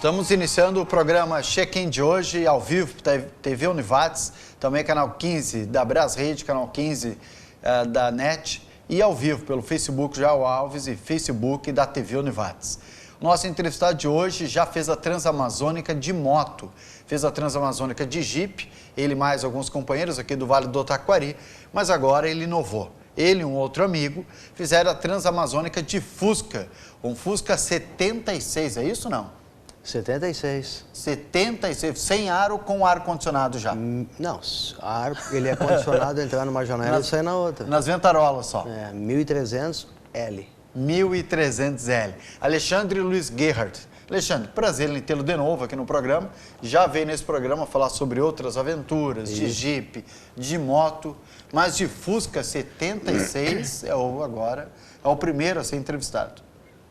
Estamos iniciando o programa Check-in de hoje, ao vivo, TV Univates, também canal 15 da Brasrede, canal 15 da NET, e ao vivo pelo Facebook João Alves e Facebook da TV Univates. Nosso entrevistado de hoje já fez a Transamazônica de moto, fez a Transamazônica de Jeep, ele mais alguns companheiros aqui do Vale do Taquari, mas agora ele inovou. Ele e um outro amigo fizeram a Transamazônica de Fusca, um Fusca 76, é isso ou não? 76. 76, sem aro, com ar-condicionado já? Não, ele é condicionado, entrar numa janela e sair na outra. Nas ventarolas só? É, 1300L. 1300L. Alexandre Luiz Gerhardt. Alexandre, prazer em tê-lo de novo aqui no programa. Já veio nesse programa falar sobre outras aventuras, de Jeep, de moto, mas de Fusca 76 é o primeiro a ser entrevistado.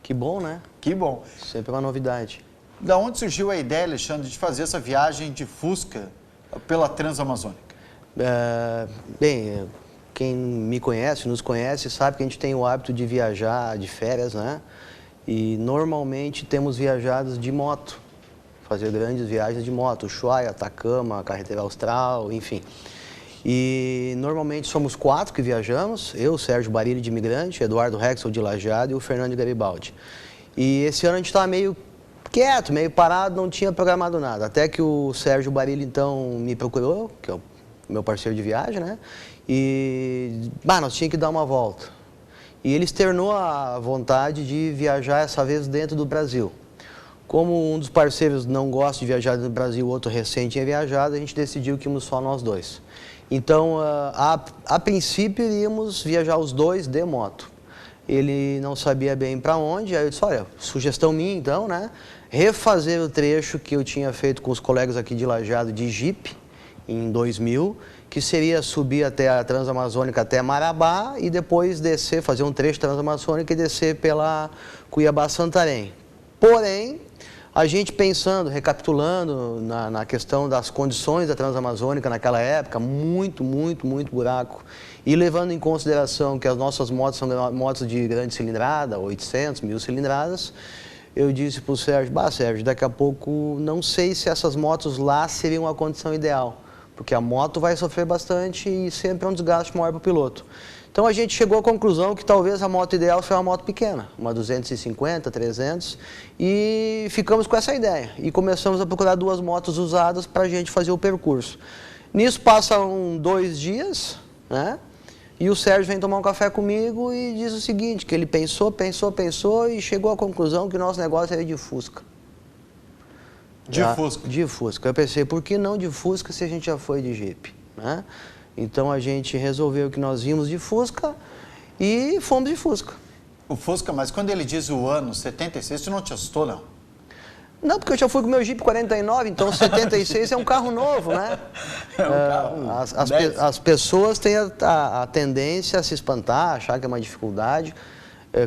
Que bom, né? Que bom. Sempre uma novidade. Da onde surgiu a ideia, Alexandre, de fazer essa viagem de Fusca pela Transamazônica? Bem, quem me conhece, nos conhece, sabe que a gente tem o hábito de viajar de férias, né? E normalmente temos viajados de moto, fazer grandes viagens de moto, Ushuaia, Atacama, Carretera Austral, enfim. E normalmente somos 4 que viajamos, eu, Sérgio Barilli de Imigrante, Eduardo Rexel de Lajeado e o Fernando de Garibaldi. E esse ano a gente estava meio quieto, meio parado, não tinha programado nada. Até que o Sérgio Barilli, então, me procurou, que é o meu parceiro de viagem, né? E, nós tínhamos que dar uma volta. E ele externou a vontade de viajar essa vez dentro do Brasil. Como um dos parceiros não gosta de viajar dentro do Brasil, o outro recente tinha viajado, a gente decidiu que íamos só nós dois. Então, a princípio, iríamos viajar os dois de moto. Ele não sabia bem para onde, aí eu disse, olha, sugestão minha então, né? Refazer o trecho que eu tinha feito com os colegas aqui de Lajeado de Jeep, em 2000, que seria subir até a Transamazônica, até Marabá, e depois descer, fazer um trecho Transamazônica e descer pela Cuiabá-Santarém. Porém, a gente pensando, recapitulando na questão das condições da Transamazônica naquela época, muito buraco, e levando em consideração que as nossas motos são motos de grande cilindrada, 800, 1000 cilindradas, eu disse para o Sérgio, Sérgio, daqui a pouco não sei se essas motos lá seriam a condição ideal, porque a moto vai sofrer bastante e sempre é um desgaste maior para o piloto. Então a gente chegou à conclusão que talvez a moto ideal seja uma moto pequena, uma 250, 300, e ficamos com essa ideia. E começamos a procurar 2 motos usadas para a gente fazer o percurso. Nisso passam 2 dias, né? E o Sérgio vem tomar um café comigo e diz o seguinte, que ele pensou e chegou à conclusão que o nosso negócio era de Fusca. Fusca? De Fusca. Eu pensei, por que não de Fusca se a gente já foi de Jeep, né? Então a gente resolveu que nós íamos de Fusca e fomos de Fusca. O Fusca, mas quando ele diz o ano 76, você não te assustou, não? Não, porque eu já fui com o meu Jeep 49, então 76 é um carro novo, né? É um carro as pessoas têm a tendência a se espantar, achar que é uma dificuldade,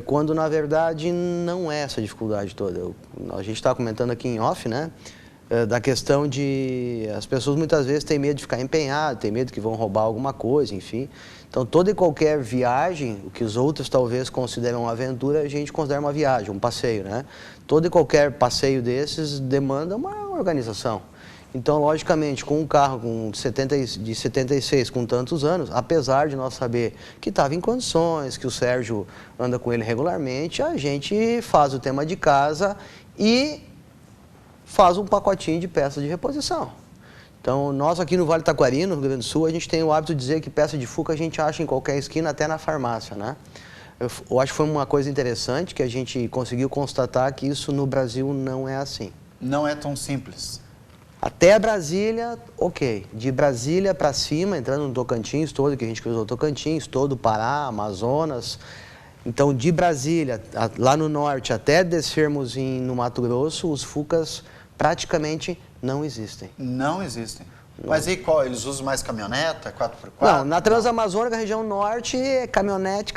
quando na verdade não é essa dificuldade toda. A gente está comentando aqui em off, né? Da questão de as pessoas muitas vezes têm medo de ficar empenhado, têm medo que vão roubar alguma coisa, enfim. Então toda e qualquer viagem, o que os outros talvez consideram uma aventura, a gente considera uma viagem, um passeio, né? Todo e qualquer passeio desses demanda uma organização. Então, logicamente, com um carro de 76 com tantos anos, apesar de nós saber que estava em condições, que o Sérgio anda com ele regularmente, a gente faz o tema de casa e faz um pacotinho de peças de reposição. Então, nós aqui no Vale do Taquari, no Rio Grande do Sul, a gente tem o hábito de dizer que peça de Fusca a gente acha em qualquer esquina, até na farmácia, né? Eu acho que foi uma coisa interessante que a gente conseguiu constatar que isso no Brasil não é assim. Não é tão simples. Até Brasília, ok. De Brasília para cima, entrando no Tocantins todo, que a gente cruzou Tocantins, todo o Pará, Amazonas. Então, de Brasília, lá no norte, até descermos no Mato Grosso, os Fuscas praticamente não existem. Não existem. Não. Mas e qual? Eles usam mais caminhoneta, 4x4? Não, na Transamazônica, região norte, é caminhonete.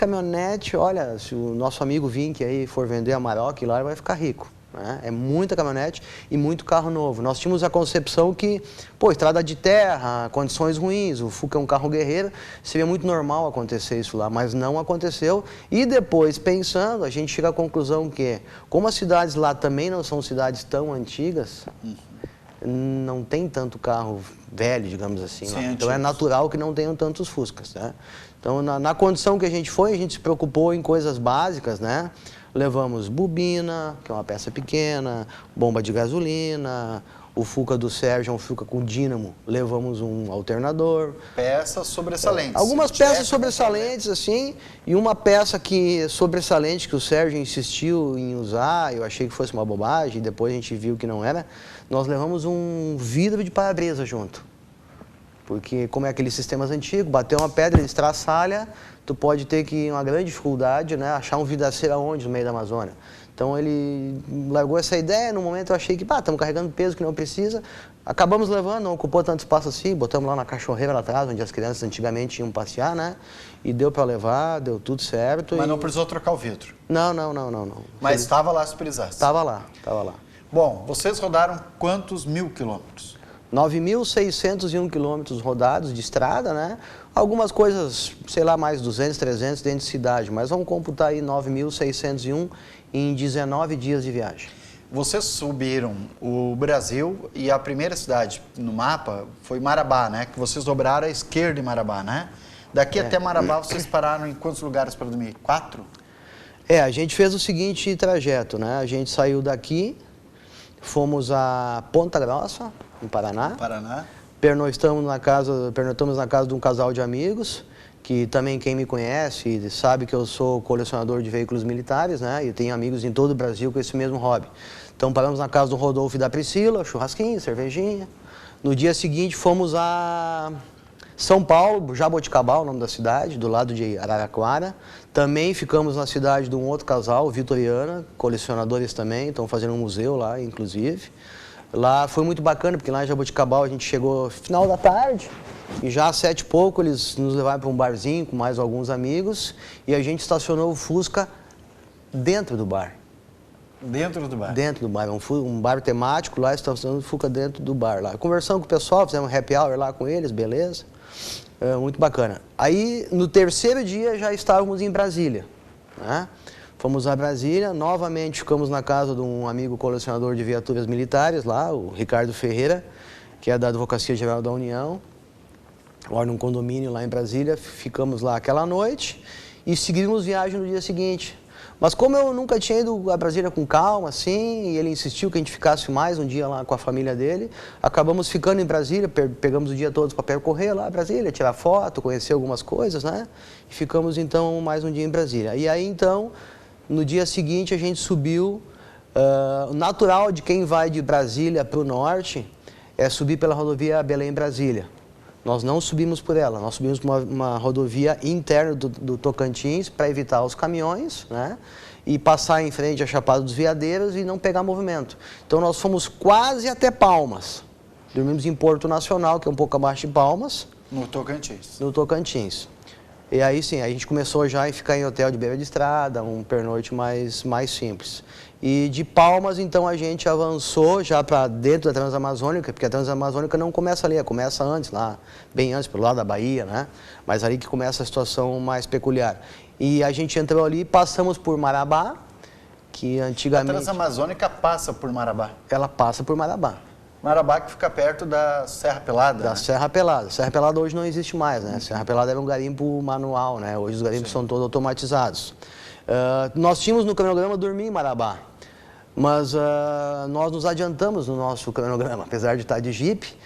Olha, se o nosso amigo Vink aí for vender a Maroc lá, ele vai ficar rico. né? É muita caminhonete e muito carro novo. Nós tínhamos a concepção que, pô, estrada de terra, condições ruins, o Fuca é um carro guerreiro, seria muito normal acontecer isso lá, mas não aconteceu. E depois, pensando, a gente chega à conclusão que, como as cidades lá também não são cidades tão antigas, não tem tanto carro velho, digamos assim. Sim, lá. Então antigos. é natural que não tenham tantos Fuscas, né? Então, na condição que a gente foi, a gente se preocupou em coisas básicas, né? Levamos bobina, que é uma peça pequena, bomba de gasolina, o Fuca do Sérgio é um Fuca com dínamo, levamos um alternador. Peças sobressalentes. Algumas peças sobressalentes, assim, e uma peça que sobressalente que o Sérgio insistiu em usar, eu achei que fosse uma bobagem, depois a gente viu que não era, nós levamos um vidro de para-brisa junto. Porque como é aqueles sistemas antigos, bateu uma pedra, ele estraçalha, tu pode ter que uma grande dificuldade, né, achar um vidraceiro aonde no meio da Amazônia. Então ele largou essa ideia, no momento eu achei que, estamos carregando peso que não precisa, acabamos levando, não ocupou tanto espaço assim, botamos lá na cachorreira lá atrás, onde as crianças antigamente iam passear, né, e deu para levar, deu tudo certo. Mas não precisou trocar o vidro? Não. Mas estava lá se precisasse? Estava lá. Bom, vocês rodaram quantos 1.000 quilômetros? 9.601 quilômetros rodados de estrada, né? Algumas coisas, sei lá, mais 200, 300 dentro de cidade, mas vamos computar aí 9.601 em 19 dias de viagem. Vocês subiram o Brasil e a primeira cidade no mapa foi Marabá, né? Que vocês dobraram à esquerda em Marabá, né? Daqui até Marabá vocês pararam em quantos lugares para dormir? 4? A gente fez o seguinte trajeto, né? A gente saiu daqui, fomos a Ponta Grossa, no Paraná. Pernoitamos na casa de um casal de amigos, que também quem me conhece sabe que eu sou colecionador de veículos militares, né? E tenho amigos em todo o Brasil com esse mesmo hobby. Então paramos na casa do Rodolfo e da Priscila, churrasquinho, cervejinha. No dia seguinte fomos a São Paulo, Jaboticabal, o nome da cidade, do lado de Araraquara. Também ficamos na cidade de um outro casal, Vitoriana, colecionadores também, estão fazendo um museu lá, inclusive. Lá foi muito bacana, porque lá em Jaboticabal a gente chegou final da tarde, e já às 7 e pouco eles nos levaram para um barzinho com mais alguns amigos, e a gente estacionou o Fusca dentro do bar. Dentro do bar? Dentro do bar, um bar temático lá, estacionando o Fusca dentro do bar lá. Conversando com o pessoal, fizemos um happy hour lá com eles, beleza. Muito bacana. Aí, no terceiro dia, já estávamos em Brasília, né? Fomos a Brasília, novamente ficamos na casa de um amigo colecionador de viaturas militares lá, o Ricardo Ferreira, que é da Advocacia Geral da União, mora num condomínio lá em Brasília, ficamos lá aquela noite e seguimos viagem no dia seguinte. Mas como eu nunca tinha ido a Brasília com calma, assim, e ele insistiu que a gente ficasse mais um dia lá com a família dele, acabamos ficando em Brasília, pegamos o dia todo para percorrer lá Brasília, tirar foto, conhecer algumas coisas, né? E ficamos então mais um dia em Brasília. E aí então, no dia seguinte a gente subiu, o natural de quem vai de Brasília para o norte é subir pela rodovia Belém-Brasília. Nós não subimos por ela, nós subimos por uma rodovia interna do Tocantins para evitar os caminhões, né? E passar em frente à Chapada dos Veadeiros e não pegar movimento. Então nós fomos quase até Palmas. Dormimos em Porto Nacional, que é um pouco abaixo de Palmas. No Tocantins. No Tocantins. E aí sim, a gente começou já a ficar em hotel de beira de estrada, um pernoite mais simples. E de Palmas, então, a gente avançou já para dentro da Transamazônica, porque a Transamazônica não começa ali, começa antes, lá, bem antes, pelo lado da Bahia, né? Mas ali que começa a situação mais peculiar. E a gente entrou ali, passamos por Marabá, que antigamente... A Transamazônica passa por Marabá? Ela passa por Marabá. Marabá que fica perto da Serra Pelada, Da Serra Pelada. Serra Pelada hoje não existe mais, né? Serra Pelada era um garimpo manual, né? Hoje os garimpos são todos automatizados. Nós tínhamos no cronograma dormir em Marabá, mas nós nos adiantamos no nosso cronograma, apesar de estar de Jeep.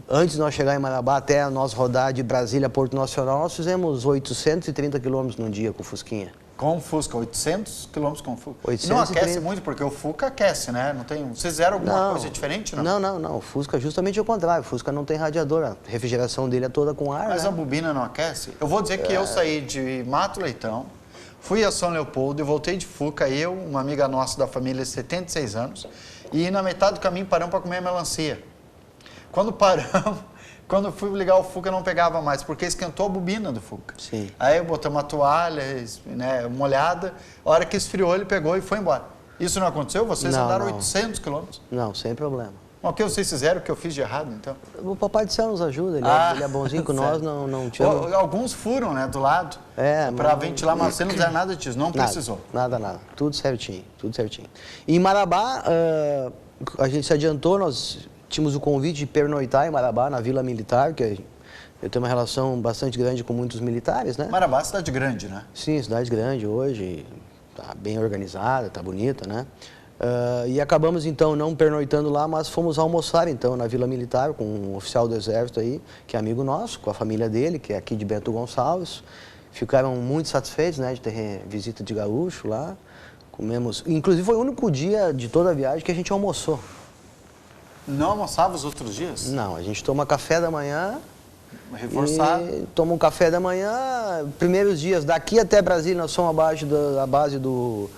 Antes de nós chegar em Marabá até nós rodar de Brasília a Porto Nacional, nós fizemos 830 quilômetros num dia com o Fusquinha. Com o Fusca, 800 quilômetros com o Fusca. 830. Não aquece muito, porque o Fusca aquece, né? Não tem... Vocês fizeram alguma coisa diferente, não? Não. O Fusca é justamente o contrário. O Fusca não tem radiador. A refrigeração dele é toda com ar, Mas né? a bobina não aquece? Eu vou dizer que eu saí de Mato Leitão, fui a São Leopoldo e voltei de Fuca, eu, uma amiga nossa da família de 76 anos, e na metade do caminho paramos para comer melancia. Quando paramos... Quando eu fui ligar o Fuca, não pegava mais, porque esquentou a bobina do Fuca. Sim. Aí eu botei uma toalha, né, molhada, a hora que esfriou, ele pegou e foi embora. Isso não aconteceu? Vocês Não, andaram não. 800 quilômetros? Não, sem problema. Mas o que vocês fizeram, o que eu fiz de errado, então? O Papai do Céu nos ajuda, ele é bonzinho com nós, certo. não tinha... Alguns furam, né, do lado, para ventilar, mas você não fizeram nada disso, não precisou. Nada. Tudo certinho, tudo certinho. Em Marabá, a gente se adiantou, nós tínhamos o convite de pernoitar em Marabá, na Vila Militar, que eu tenho uma relação bastante grande com muitos militares, né? Marabá é cidade grande, né? Sim, cidade grande hoje, tá bem organizada, tá bonita, né? E acabamos então não pernoitando lá, mas fomos almoçar então na Vila Militar com um oficial do Exército aí, que é amigo nosso, com a família dele, que é aqui de Bento Gonçalves. Ficaram muito satisfeitos, né, de ter visita de gaúcho lá. Comemos, inclusive foi o único dia de toda a viagem que a gente almoçou. Não almoçava os outros dias? Não, a gente toma café da manhã. Reforçado. Toma um café da manhã. Primeiros dias daqui até Brasília nós somos abaixo da base do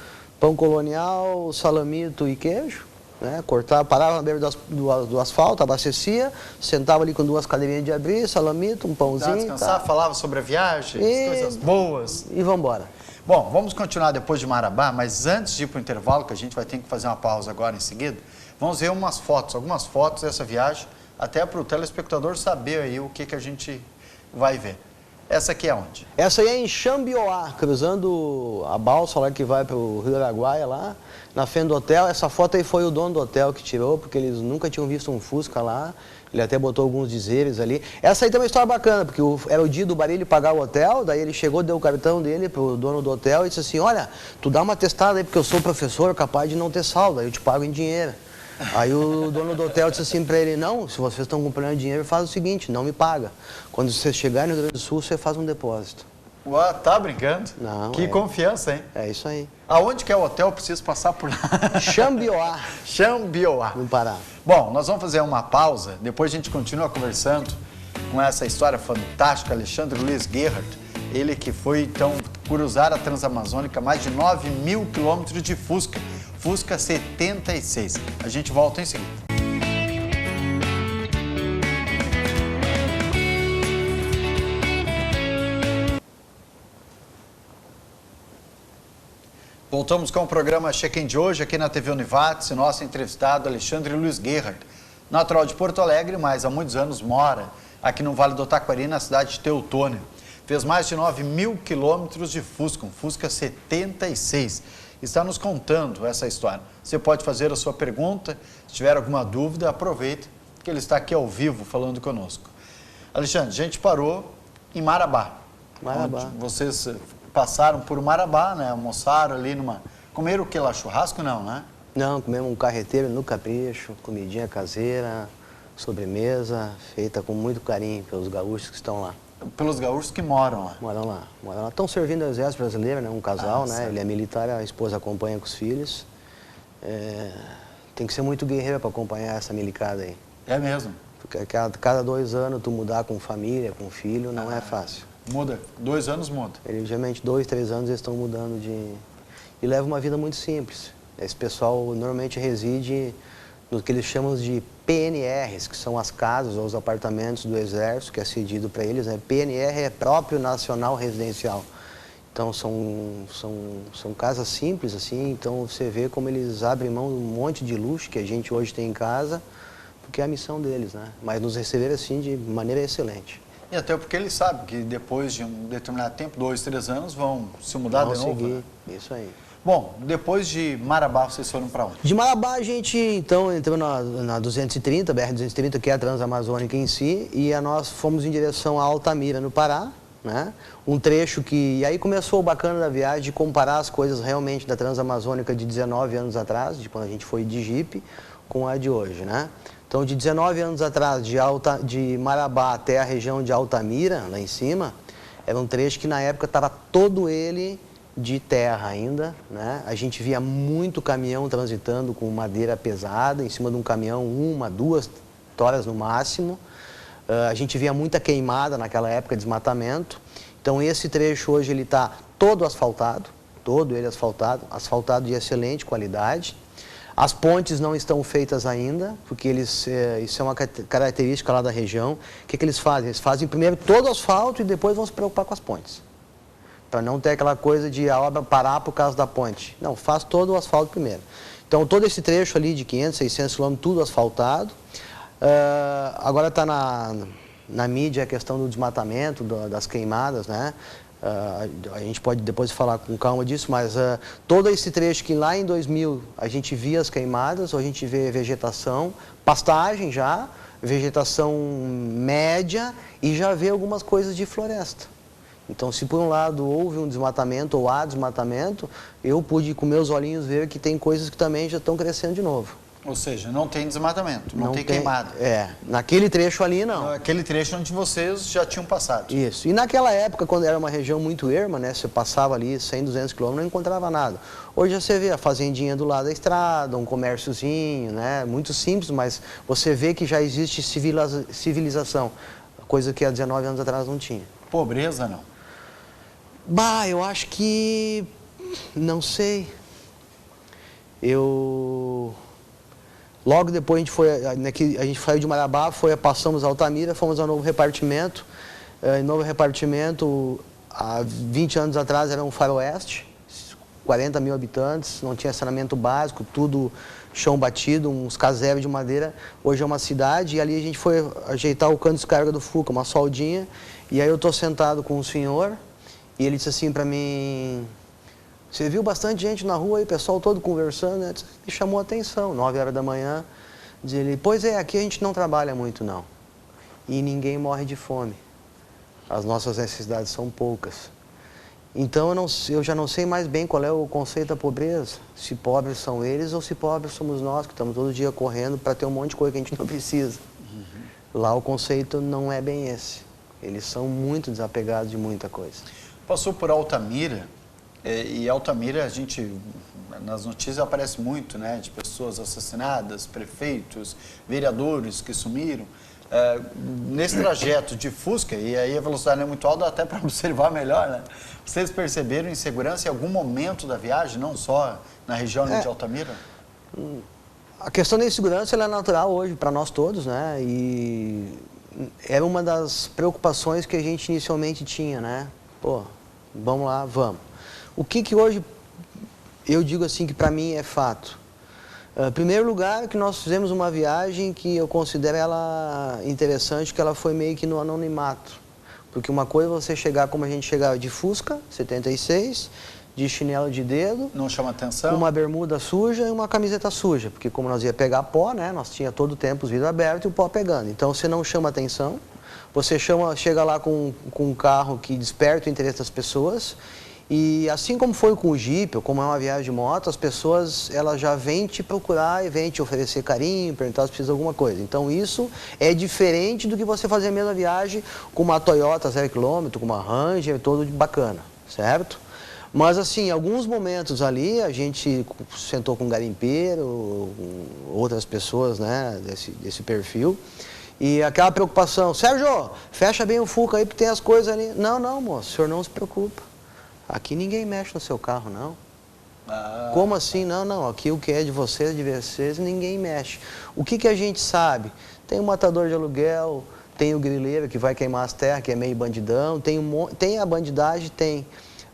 pão colonial, salamito e queijo, né? Parava na beira do asfalto, abastecia, sentava ali com 2 cadeirinhas de abrir, salamito, um pãozinho. Descansar, falava sobre a viagem, coisas boas. E vamos embora. Bom, vamos continuar depois de Marabá, mas antes de ir para o intervalo, que a gente vai ter que fazer uma pausa agora em seguida, vamos ver algumas fotos dessa viagem, até para o telespectador saber aí o que a gente vai ver. Essa aqui é onde? Essa aí é em Xambioá, cruzando a balsa lá que vai para o Rio Araguaia lá, na frente do hotel. Essa foto aí foi o dono do hotel que tirou, porque eles nunca tinham visto um Fusca lá. Ele até botou alguns dizeres ali. Essa aí tem uma história bacana, porque era o dia do Barilho pagar o hotel, daí ele chegou, deu o cartão dele pro dono do hotel e disse assim, olha, tu dá uma testada aí, porque eu sou professor, capaz de não ter saldo, aí eu te pago em dinheiro. Aí o dono do hotel disse assim para ele, não, se vocês estão comprando dinheiro, faz o seguinte, não me paga. Quando vocês chegarem no Rio Grande do Sul, você faz um depósito. Ué, tá brincando? Não, que confiança, hein? É isso aí. Aonde que é o hotel? Eu preciso passar por lá. Xambioá. Xambioá. No Pará. Bom, nós vamos fazer uma pausa, depois a gente continua conversando com essa história fantástica, Alexandre Luiz Gerhardt, ele que foi, então, cruzar a Transamazônica, mais de 9.000 quilômetros de Fusca, Fusca 76. A gente volta em seguida. Voltamos com o programa Check-in de hoje aqui na TV Univates, nosso entrevistado Alexandre Luiz Gerhardt, natural de Porto Alegre, mas há muitos anos mora aqui no Vale do Taquari, na cidade de Teutônia. Fez mais de 9.000 quilômetros de Fusca, um Fusca 76. Está nos contando essa história. Você pode fazer a sua pergunta, se tiver alguma dúvida, aproveita que ele está aqui ao vivo falando conosco. Alexandre, a gente parou em Marabá. Marabá. Vocês passaram por Marabá, né? Almoçaram ali numa... Comeram o que lá? Churrasco não, né? Não, comemos um carreteiro no capricho, comidinha caseira, sobremesa, feita com muito carinho pelos gaúchos que estão lá. Pelos gaúchos que moram lá. Moram lá. Estão servindo o Exército Brasileiro, né? Um casal, né? Certo. Ele é militar, a esposa acompanha com os filhos. Tem que ser muito guerreiro para acompanhar essa milicada aí. É mesmo? Porque cada 2 anos tu mudar com família, com filho, não é fácil. Muda. 2 anos muda. Geralmente 2, 3 anos eles estão mudando de... E levam uma vida muito simples. Esse pessoal normalmente reside no que eles chamam de PNRs, que são as casas ou os apartamentos do Exército, que é cedido para eles, né? PNR é próprio nacional residencial. Então são casas simples, assim, então você vê como eles abrem mão de um monte de luxo que a gente hoje tem em casa, porque é a missão deles, né? Mas nos receberam assim de maneira excelente. E até porque eles sabem que depois de um determinado tempo, 2, 3 anos, vão se mudar de novo. Seguir. Né? Isso aí. Bom, depois de Marabá, vocês foram para onde? De Marabá a gente, então, entrou na 230, BR-230, que é a Transamazônica em si, e nós fomos em direção a Altamira, no Pará, né? Um trecho que... E aí começou o bacana da viagem de comparar as coisas realmente da Transamazônica de 19 anos atrás, de quando a gente foi de Jipe, com a de hoje, né? Então, de 19 anos atrás, de Marabá até a região de Altamira, lá em cima, era um trecho que na época estava todo ele de terra ainda, né? A gente via muito caminhão transitando com madeira pesada, em cima de um caminhão, 1, 2 toras no máximo. A gente via muita queimada naquela época, desmatamento. Então esse trecho hoje ele está todo asfaltado, todo ele asfaltado de excelente qualidade. As pontes não estão feitas ainda, porque isso é uma característica lá da região. O que eles fazem? Eles fazem primeiro todo o asfalto e depois vão se preocupar com as pontes. para não ter aquela coisa de a obra parar por causa da ponte. Não, faz todo o asfalto primeiro. Então, todo esse trecho ali de 500, 600 quilômetros, tudo asfaltado. Agora está na mídia a questão do desmatamento, das queimadas, né? A gente pode depois falar com calma disso, mas todo esse trecho que lá em 2000 a gente via as queimadas, hoje a gente vê vegetação, pastagem já, vegetação média e já vê algumas coisas de floresta. Então, se por um lado houve um desmatamento ou há desmatamento, eu pude com meus olhinhos ver que tem coisas que também já estão crescendo de novo. Ou seja, não tem desmatamento, não tem queimada. Naquele trecho ali não. Aquele trecho onde vocês já tinham passado. Isso. E naquela época, quando era uma região muito erma, né, você passava ali 100, 200 quilômetros, não encontrava nada. Hoje você vê a fazendinha do lado da estrada, um comérciozinho, né, muito simples, mas você vê que já existe civilização, coisa que há 19 anos atrás não tinha. Pobreza, não? Bah, eu acho que... não sei. Logo depois a gente saiu de Marabá, passamos a Altamira, fomos ao novo repartimento. Em novo repartimento, há 20 anos atrás era um faroeste, 40 mil habitantes, não tinha saneamento básico, tudo chão batido, uns casebres de madeira. Hoje é uma cidade e ali a gente foi ajeitar o cano de descarga do Fuca, uma soldinha. E aí eu estou sentado com o senhor e ele disse assim para mim... Você viu bastante gente na rua aí, o pessoal todo conversando, né? Me chamou a atenção, 9 horas da manhã. Diz ele, pois é, aqui a gente não trabalha muito não. E ninguém morre de fome. As nossas necessidades são poucas. Então eu já não sei mais bem qual é o conceito da pobreza. Se pobres são eles ou se pobres somos nós, que estamos todo dia correndo para ter um monte de coisa que a gente não precisa. Lá o conceito não é bem esse. Eles são muito desapegados de muita coisa. Passou por Altamira. E Altamira, a gente, nas notícias aparece muito, né, de pessoas assassinadas, prefeitos, vereadores que sumiram. Nesse trajeto de Fusca, e aí a velocidade não é muito alta, até para observar melhor, né? Vocês perceberam insegurança em algum momento da viagem, não só na região de Altamira? A questão da insegurança ela é natural hoje para nós todos, né? E era uma das preocupações que a gente inicialmente tinha, né? Pô, vamos lá, vamos. O que hoje eu digo assim que para mim é fato? Em primeiro lugar, que nós fizemos uma viagem que eu considero ela interessante, que ela foi meio que no anonimato. Porque uma coisa é você chegar como a gente chegava de Fusca, 76, de chinelo de dedo. Não chama atenção? Com uma bermuda suja e uma camiseta suja. Porque como nós ia pegar pó, né? Nós tinha todo o tempo os vidros abertos e o pó pegando. Então você não chama atenção, você chega lá com um carro que desperta o interesse das pessoas. E assim como foi com o Jeep, ou como é uma viagem de moto, as pessoas elas já vêm te procurar e vêm te oferecer carinho, perguntar se precisa de alguma coisa. Então isso é diferente do que você fazer a mesma viagem com uma Toyota 0 km, com uma Ranger, todo bacana, certo? Mas assim, em alguns momentos ali a gente sentou com um garimpeiro, outras pessoas, né, desse perfil. E aquela preocupação, Sérgio, fecha bem o Fuca aí porque tem as coisas ali. Não, não, moço, o senhor não se preocupa. Aqui ninguém mexe no seu carro, não. Como assim? Não, não. Aqui o que é de vocês, ninguém mexe. O que a gente sabe? Tem o matador de aluguel, tem o grileiro que vai queimar as terras, que é meio bandidão, tem a bandidagem, tem.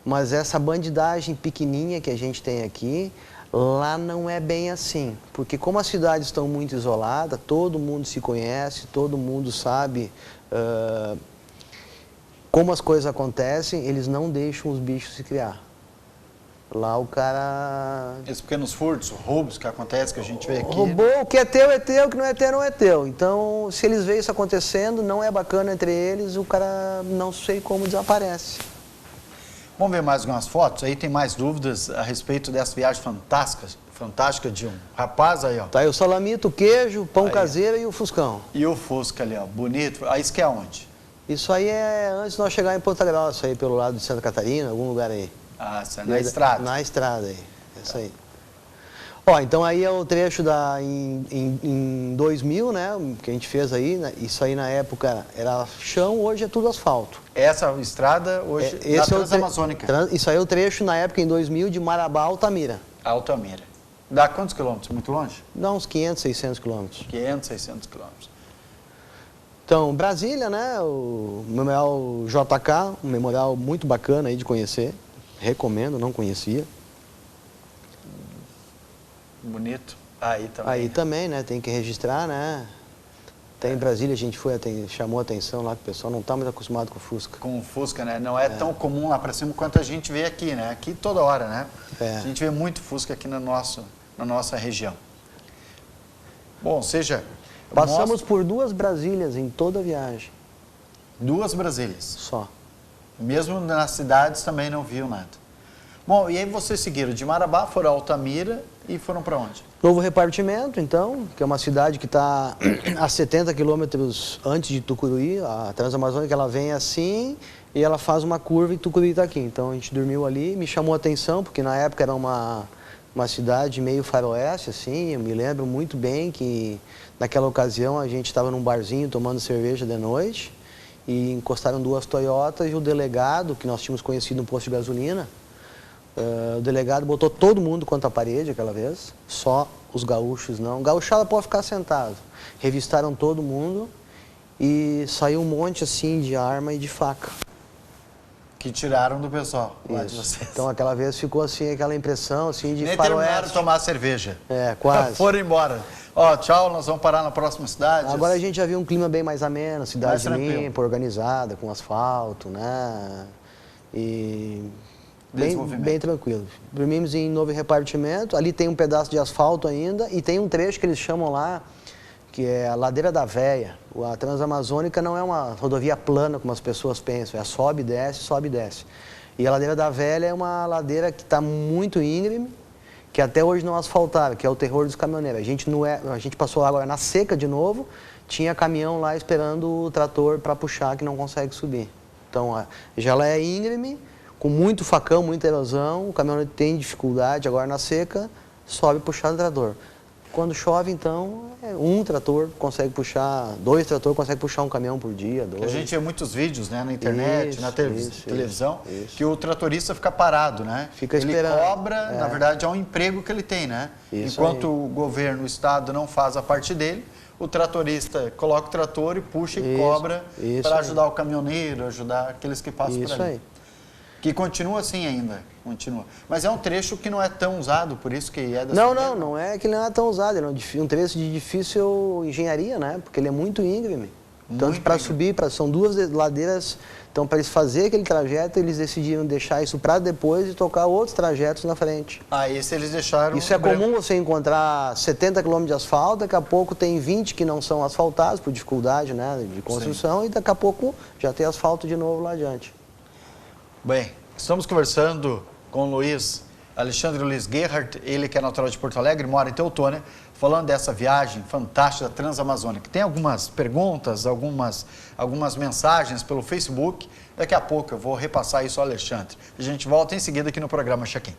Mas essa bandidagem pequenininha que a gente tem aqui, lá não é bem assim. Porque como as cidades estão muito isoladas, todo mundo se conhece, todo mundo sabe... como as coisas acontecem, eles não deixam os bichos se criar. Lá o cara... Esses pequenos furtos, roubos que acontecem, que a gente vê aqui... Roubou, o que é teu, o que não é teu, não é teu. Então, se eles veem isso acontecendo, não é bacana entre eles, o cara não sei como desaparece. Vamos ver mais algumas fotos? Aí tem mais dúvidas a respeito dessa viagem fantástica de um rapaz aí, ó. Tá aí o salamito, o queijo, pão aí, caseiro e o Fuscão. E o Fusca ali, ó, bonito. Aí isso que é onde? Isso aí é antes de nós chegar em Ponta Grossa, aí pelo lado de Santa Catarina, algum lugar aí. Ah, isso é na estrada? Na estrada aí, isso aí. Ó, então aí é o trecho em 2000, né, que a gente fez aí, né, isso aí na época era chão, hoje é tudo asfalto. Essa estrada hoje na Transamazônica? Isso aí é o trecho na época, em 2000, de Marabá a Altamira. Altamira. Dá quantos quilômetros? Muito longe? Dá uns 500, 600 quilômetros. 500, 600 quilômetros. Então, Brasília, né, o Memorial JK, um memorial muito bacana aí de conhecer. Recomendo, não conhecia. Bonito. Aí também. Aí também, né, tem que registrar, né. Até em Brasília a gente foi, chamou a atenção lá que o pessoal não está muito acostumado com o Fusca. Com o Fusca, né? Não é tão comum lá para cima quanto a gente vê aqui, né? Aqui toda hora, né? A gente vê muito Fusca aqui na nossa região. Bom, ou seja... Passamos por 2 Brasílias em toda a viagem. 2 Brasílias? Só. Mesmo nas cidades também não viu nada. Bom, e aí vocês seguiram de Marabá, foram a Altamira e foram para onde? Novo Repartimento, então, que é uma cidade que está a 70 quilômetros antes de Tucuruí. A Transamazônica, ela vem assim e ela faz uma curva e Tucuruí está aqui. Então a gente dormiu ali, me chamou a atenção, porque na época era uma cidade meio faroeste, assim. Eu me lembro muito bem que naquela ocasião a gente estava num barzinho tomando cerveja de noite e encostaram 2 Toyotas e o delegado, que nós tínhamos conhecido no posto de gasolina, o delegado botou todo mundo contra a parede aquela vez, só os gaúchos não. Gaúchada pode ficar sentado. Revistaram todo mundo e saiu um monte assim de arma e de faca. Que tiraram do pessoal lá de vocês. Então aquela vez ficou assim, aquela impressão assim de nem faroeste. terminaram de tomar cerveja. É, quase. Foram embora. Ó, tchau, nós vamos parar na próxima cidade. Agora a gente já viu um clima bem mais ameno, cidade limpa, organizada, com asfalto, né? E bem tranquilo. Dormimos em Novo Repartimento, ali tem um pedaço de asfalto ainda e tem um trecho que eles chamam lá, que é a Ladeira da Véia. A Transamazônica não é uma rodovia plana, como as pessoas pensam, é sobe e desce, sobe e desce. E a Ladeira da Velha é uma ladeira que está muito íngreme, que até hoje não asfaltaram, que é o terror dos caminhoneiros. A gente passou agora na seca de novo, tinha caminhão lá esperando o trator para puxar, que não consegue subir. Então, já ela é íngreme, com muito facão, muita erosão, o caminhão tem dificuldade, agora na seca, sobe puxando o trator. Quando chove, então, um trator consegue puxar, 2 tratores conseguem puxar um caminhão por dia, 2. A gente vê muitos vídeos, né, na internet, na televisão, que o tratorista fica parado, né? Fica esperando. Ele cobra, na verdade, é um emprego que ele tem, né? Enquanto o governo, o Estado não faz a parte dele, o tratorista coloca o trator e puxa e cobra para ajudar o caminhoneiro, ajudar aqueles que passam por ali. Isso aí. Que continua assim ainda, continua. Mas é um trecho que não é tão usado, por isso que é dessa maneira. Não é que ele não é tão usado, ele é um trecho de difícil engenharia, né? Porque ele é muito íngreme. Então, para subir, são 2 ladeiras, então para eles fazerem aquele trajeto, eles decidiram deixar isso para depois e tocar outros trajetos na frente. Esse eles deixaram... Isso é comum você encontrar 70 km de asfalto, daqui a pouco tem 20 que não são asfaltados por dificuldade, né, de construção, e daqui a pouco já tem asfalto de novo lá adiante. Bem, estamos conversando com o Alexandre Luiz Gerhardt, ele que é natural de Porto Alegre, mora em Teutônia, falando dessa viagem fantástica da Transamazônica. Tem algumas perguntas, algumas mensagens pelo Facebook. Daqui a pouco eu vou repassar isso ao Alexandre. A gente volta em seguida aqui no programa Check-in.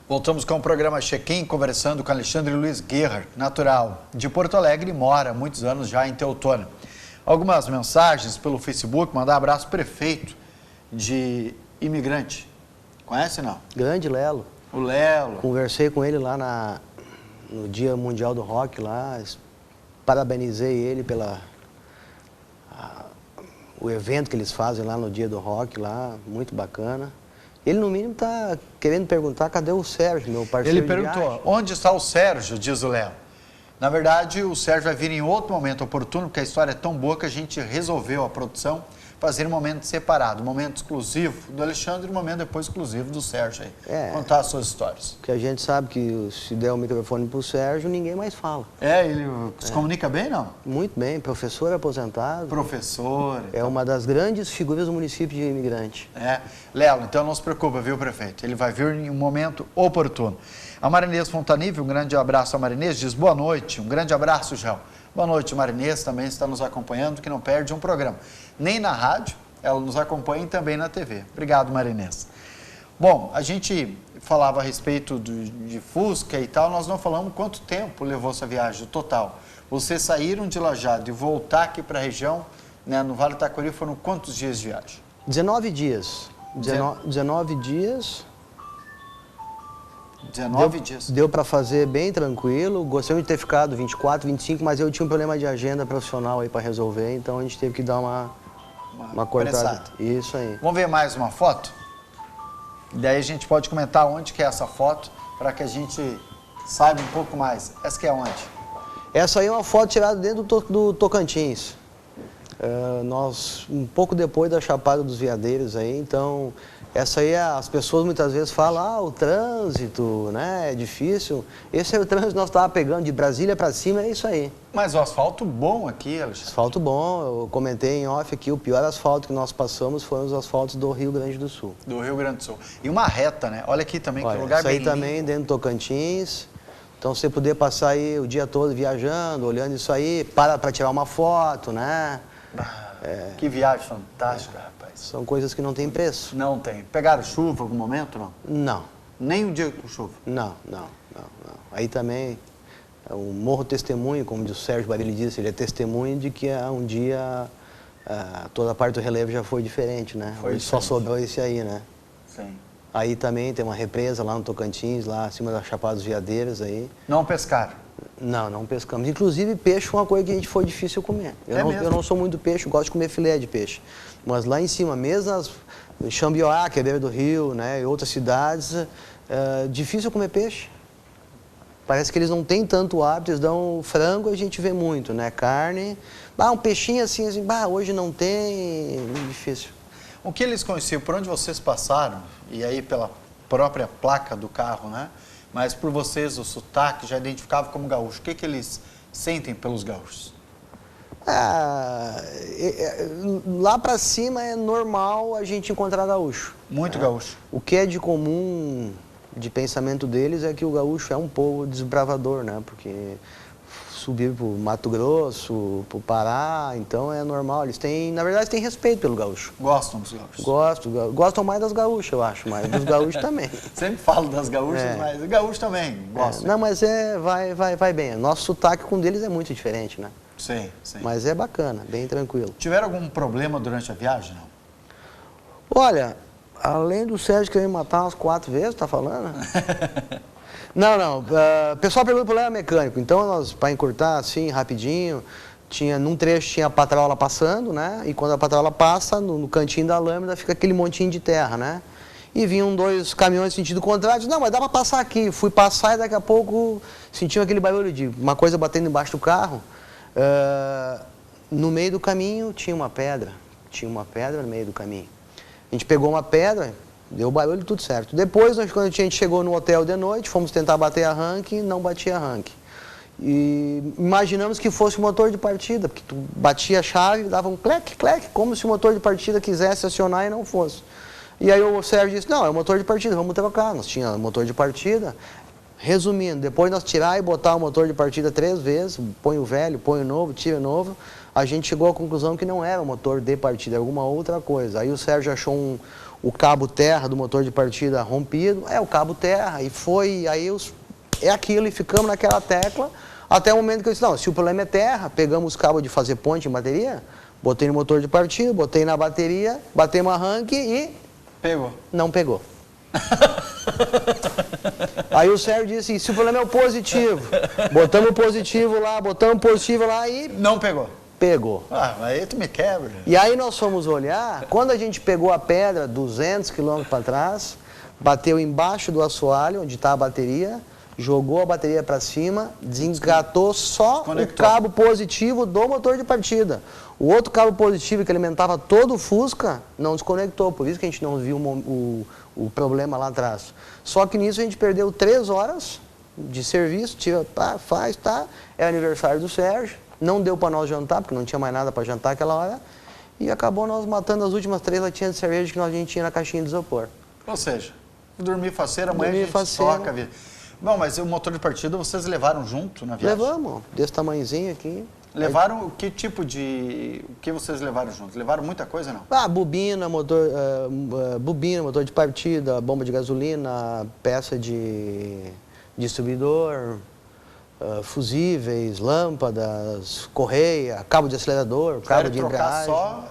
Voltamos com o programa Check-in, conversando com Alexandre Luiz Gerhardt, natural de Porto Alegre e mora há muitos anos já em Teutônia. Algumas mensagens pelo Facebook, mandar um abraço ao prefeito de Imigrante. Conhece, não? Grande Lelo. O Lelo. Conversei com ele lá no Dia Mundial do Rock, lá, parabenizei ele o evento que eles fazem lá no Dia do Rock, lá, muito bacana. Ele, no mínimo, está querendo perguntar cadê o Sérgio, meu parceiro. Ele perguntou, onde está o Sérgio, diz o Léo. Na verdade, o Sérgio vai vir em outro momento oportuno, porque a história é tão boa que a gente resolveu, a produção, fazer um momento separado, um momento exclusivo do Alexandre e um momento depois exclusivo do Sérgio aí. Contar as suas histórias. Porque a gente sabe que se der o microfone para o Sérgio, ninguém mais fala. Ele se comunica bem, não? Muito bem, professor aposentado. Professor. É uma das grandes figuras do município de Imigrante. Léo, então não se preocupa, viu, prefeito? Ele vai vir em um momento oportuno. A Marinês Fontanive, um grande abraço a Marinês, diz boa noite, um grande abraço, João. Boa noite, Marinês, também está nos acompanhando, que não perde um programa. Nem na rádio, ela nos acompanha e também na TV. Obrigado, Marinês. Bom, a gente falava a respeito de Fusca e tal, nós não falamos quanto tempo levou essa viagem, o total. Vocês saíram de Lajeado e voltar aqui para a região, né, no Vale do Taquari, foram quantos dias de viagem? 19 dias. 19 dias. 19 dias. Deu para fazer bem tranquilo. Gostaria de ter ficado 24, 25, mas eu tinha um problema de agenda profissional aí para resolver, então a gente teve que dar uma cortada. Isso aí. Vamos ver mais uma foto? Daí a gente pode comentar onde que é essa foto, para que a gente saiba um pouco mais. Essa que é onde? Essa aí é uma foto tirada dentro do Tocantins. Nós, um pouco depois da Chapada dos Veadeiros aí, então, essa aí as pessoas muitas vezes falam, o trânsito, né, é difícil. Esse é o trânsito que nós estávamos pegando de Brasília para cima, é isso aí. Mas o asfalto bom aqui, Alexandre. Asfalto bom, eu comentei em off aqui, o pior asfalto que nós passamos foram os asfaltos do Rio Grande do Sul. Do Rio Grande do Sul. E uma reta, né? Olha aqui também, que lugar bem lindo. Isso aí também dentro do Tocantins. Então, você poder passar aí o dia todo viajando, olhando isso aí, para tirar uma foto, né? Que viagem fantástica, rapaz. São coisas que não tem preço. Não tem. Pegaram chuva em algum momento, não? Não. Nem um dia com chuva? Não. Aí também, o Morro Testemunho, como o Sérgio Barilli disse, ele é testemunho de que um dia toda a parte do relevo já foi diferente, né? Hoje só sobrou esse aí, né? Sim. Aí também tem uma represa lá no Tocantins, lá acima da Chapada dos Veadeiros aí. Não pescaram? Não pescamos. Inclusive, peixe foi uma coisa que a gente foi difícil comer. Eu não sou muito peixe, gosto de comer filé de peixe. Mas lá em cima, mesmo em Xambioá, que é beira do rio, né, e outras cidades, difícil comer peixe. Parece que eles não têm tanto hábito, eles dão frango, a gente vê muito, né? Carne, um peixinho assim, hoje não tem, difícil. O que eles conheciam, por onde vocês passaram, e aí pela própria placa do carro, né? Mas por vocês o sotaque já identificava como gaúcho. O que eles sentem pelos gaúchos? Lá pra cima é normal a gente encontrar gaúcho. Muito gaúcho. O que é de comum de pensamento deles é que o gaúcho é um povo desbravador, né? Porque subir pro Mato Grosso, pro Pará, então é normal. Eles têm, na verdade, têm respeito pelo gaúcho. Gostam dos gaúchos? Gostam mais das gaúchas, eu acho, mas dos gaúchos também. Sempre falo das gaúchas, mas gaúcho também gosta. Não, mas vai bem. Nosso sotaque com deles é muito diferente, né? Sim. Mas é bacana, bem tranquilo. Tiveram algum problema durante a viagem, não? Olha, além do Sérgio querer me matar umas 4 vezes, tá falando? Não. O pessoal pergunta por problema mecânico. Então, nós, para encurtar assim, rapidinho, num trecho tinha a patrola passando, né? E quando a patrola passa, no cantinho da lâmina fica aquele montinho de terra, né? E vinham 2 caminhões em sentido contrário. Não, mas dá para passar aqui. Fui passar e daqui a pouco sentiu aquele barulho de uma coisa batendo embaixo do carro. No meio do caminho tinha uma pedra. No meio do caminho. A gente pegou uma pedra, deu barulho, tudo certo. Depois, quando a gente chegou no hotel de noite, fomos tentar bater arranque, não batia arranque. E imaginamos que fosse o motor de partida, porque tu batia a chave, dava um clec, como se o motor de partida quisesse acionar e não fosse. E aí o Sérgio disse, não, é o motor de partida, vamos trocar. Nós tínhamos motor de partida. Resumindo, depois nós tirar e botar o motor de partida 3 vezes, põe o velho, põe o novo, tira o novo, a gente chegou à conclusão que não era o motor de partida, era alguma outra coisa. Aí o Sérgio achou o cabo terra do motor de partida rompido, o cabo terra, e foi, aí é aquilo, e ficamos naquela tecla, até o momento que eu disse, não, se o problema é terra, pegamos os cabos de fazer ponte em bateria, botei no motor de partida, botei na bateria, batemos arranque e... Pegou. Não pegou. Aí o Sérgio disse, se o problema é o positivo, botamos o positivo lá e... Não pegou. Pegou. Aí tu me quebra. E aí nós fomos olhar, quando a gente pegou a pedra 200 quilômetros para trás, bateu embaixo do assoalho, onde está a bateria, jogou a bateria para cima, desengatou só o cabo positivo do motor de partida. O outro cabo positivo que alimentava todo o Fusca não desconectou, por isso que a gente não viu o problema lá atrás. Só que nisso a gente perdeu 3 horas de serviço, é aniversário do Sérgio, não deu para nós jantar, porque não tinha mais nada para jantar aquela hora, e acabou nós matando as últimas 3 latinhas de cerveja que a gente tinha na caixinha de isopor. Ou seja, dormir faceiro, amanhã a gente toca a vida. Bom, mas o motor de partida vocês levaram junto na viagem? Levamos, desse tamanhozinho aqui. Levaram que tipo de... O que vocês levaram junto? Levaram muita coisa, não? Bobina, motor de partida, bomba de gasolina, peça de distribuidor, fusíveis, lâmpadas, correia, cabo de acelerador, cabo de embreagem. Só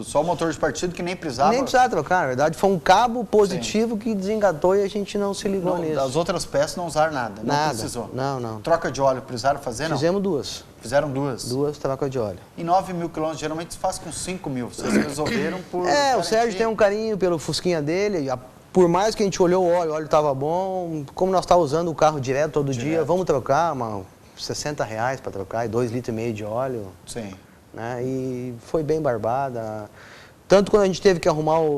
Só o motor de partido que nem precisava. Nem precisava trocar, na verdade foi um cabo positivo que desengatou e a gente não se ligou nisso. As outras peças não usaram nada, não precisou. Não. Troca de óleo, precisaram fazer, não? Fizemos duas. Fizeram duas? Duas trocas de óleo. E 9 mil quilômetros, geralmente se faz com 5 mil. Vocês resolveram por... O Sérgio tem um carinho pelo Fusquinha dele. Por mais que a gente olhou o óleo estava bom. Como nós estávamos usando o carro direto todo dia, vamos trocar, R$60 para trocar e 2,5 litros de óleo. Sim. Né? E foi bem barbada. Tanto quando a gente teve que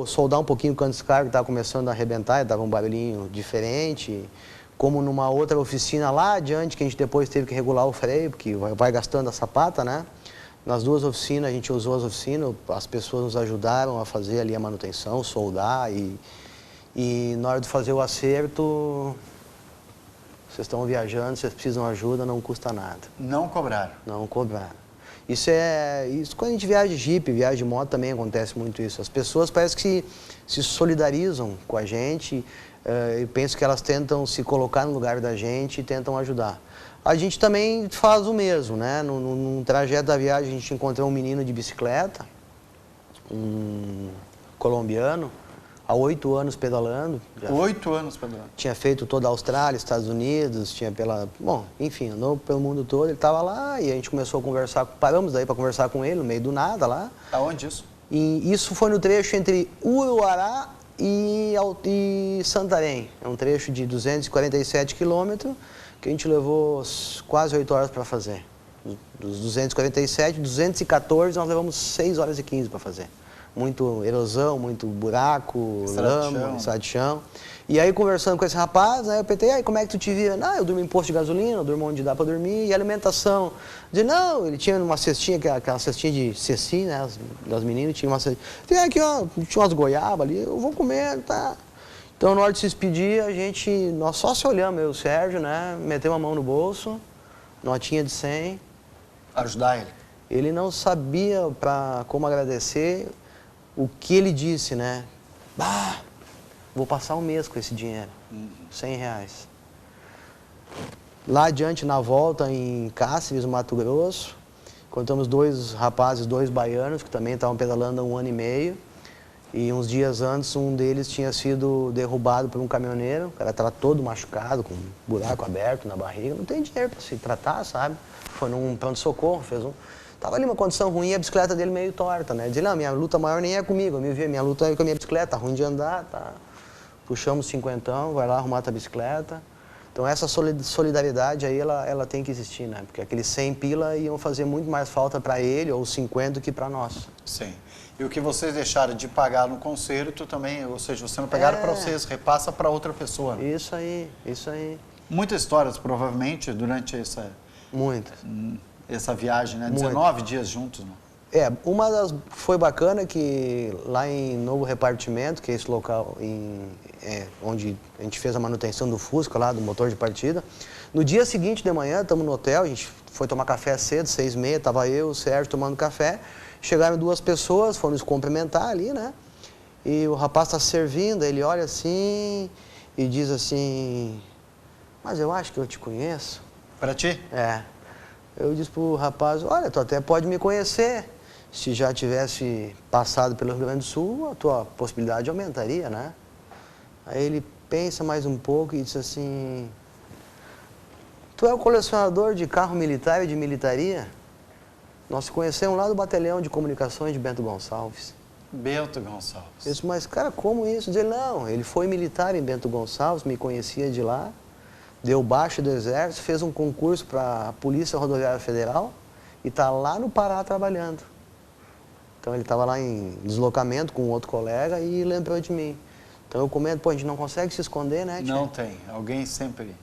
soldar um pouquinho o cano de descarga, que estava começando a arrebentar, estava um barulhinho diferente, como numa outra oficina lá adiante, que a gente depois teve que regular o freio, porque vai gastando a sapata, né? Nas duas oficinas, a gente usou as oficinas, as pessoas nos ajudaram a fazer ali a manutenção, soldar e na hora de fazer o acerto, vocês estão viajando, vocês precisam de ajuda, não custa nada. Não cobraram? Não cobraram. Isso quando a gente viaja de Jeep, viaja de moto, também acontece muito isso. As pessoas parece que se solidarizam com a gente, eu penso que elas tentam se colocar no lugar da gente e tentam ajudar. A gente também faz o mesmo, né? Num trajeto da viagem a gente encontrou um menino de bicicleta, um colombiano, há 8 anos pedalando. 8 anos pedalando. Tinha feito toda a Austrália, Estados Unidos, enfim, andou pelo mundo todo, ele estava lá e a gente começou a conversar, paramos daí para conversar com ele no meio do nada lá. Aonde isso? E isso foi no trecho entre Uruará e Santarém. É um trecho de 247 quilômetros que a gente levou quase 8 horas para fazer. Dos 247, 214 nós levamos 6 horas e 15 para fazer. Muito erosão, muito buraco, lama, estrada de chão. E aí, conversando com esse rapaz, né, eu perguntei, aí, como é que tu te vira? Não, eu durmo em posto de gasolina, eu durmo onde dá para dormir. E alimentação? Dizia, não, ele tinha uma cestinha, aquela cestinha de ceci, né, das meninas, tinha uma cestinha. Tem aqui, ó, tinha umas goiabas ali, eu vou comer, tá? Então, na hora de se despedir, nós só se olhamos, eu e o Sérgio, né, metemos a mão no bolso, notinha de 100. Ajudar ele? Ele não sabia como agradecer. O que ele disse, né? Vou passar um mês com esse dinheiro, R$100. Lá adiante, na volta, em Cáceres, no Mato Grosso, encontramos 2 rapazes, 2 baianos, que também estavam pedalando há 1 ano e meio. E uns dias antes, um deles tinha sido derrubado por um caminhoneiro. O cara estava todo machucado, com um buraco aberto na barriga. Não tem dinheiro para se tratar, sabe? Foi num pronto-socorro, Tava ali uma condição ruim e a bicicleta dele meio torta, né? Dizia, não, minha luta maior nem é comigo, minha luta é com a minha bicicleta, tá ruim de andar, tá? Puxamos 50, vai lá arrumar tua bicicleta. Então essa solidariedade aí, ela tem que existir, né? Porque aqueles 100 pila iam fazer muito mais falta para ele, ou 50, do que para nós. Sim. E o que vocês deixaram de pagar no concerto também, ou seja, vocês não pegaram para vocês, repassa para outra pessoa. Né? Isso aí. Muitas histórias, provavelmente, durante essa viagem, né? 19 dias juntos, né? Uma das foi bacana que lá em Novo Repartimento, que é esse local onde a gente fez a manutenção do Fusca, lá do motor de partida, no dia seguinte de manhã, estamos no hotel, a gente foi tomar café cedo, 6h30, estava eu, o Sérgio tomando café, chegaram 2 pessoas, foram nos cumprimentar ali, né? E o rapaz está servindo, ele olha assim e diz assim, mas eu acho que eu te conheço. Para ti? Eu disse pro rapaz, olha, tu até pode me conhecer. Se já tivesse passado pelo Rio Grande do Sul, a tua possibilidade aumentaria, né? Aí ele pensa mais um pouco e diz assim, tu é o colecionador de carro militar e de militaria? Nós te conhecemos lá do Batalhão de Comunicações de Bento Gonçalves. Bento Gonçalves. Eu disse, mas cara, como isso? Ele, não, ele foi militar em Bento Gonçalves, me conhecia de lá. Deu baixa do exército, fez um concurso para a Polícia Rodoviária Federal e está lá no Pará trabalhando. Então ele estava lá em deslocamento com outro colega e lembrou de mim. Então eu comento, a gente não consegue se esconder, né, tia? Não tem. Alguém sempre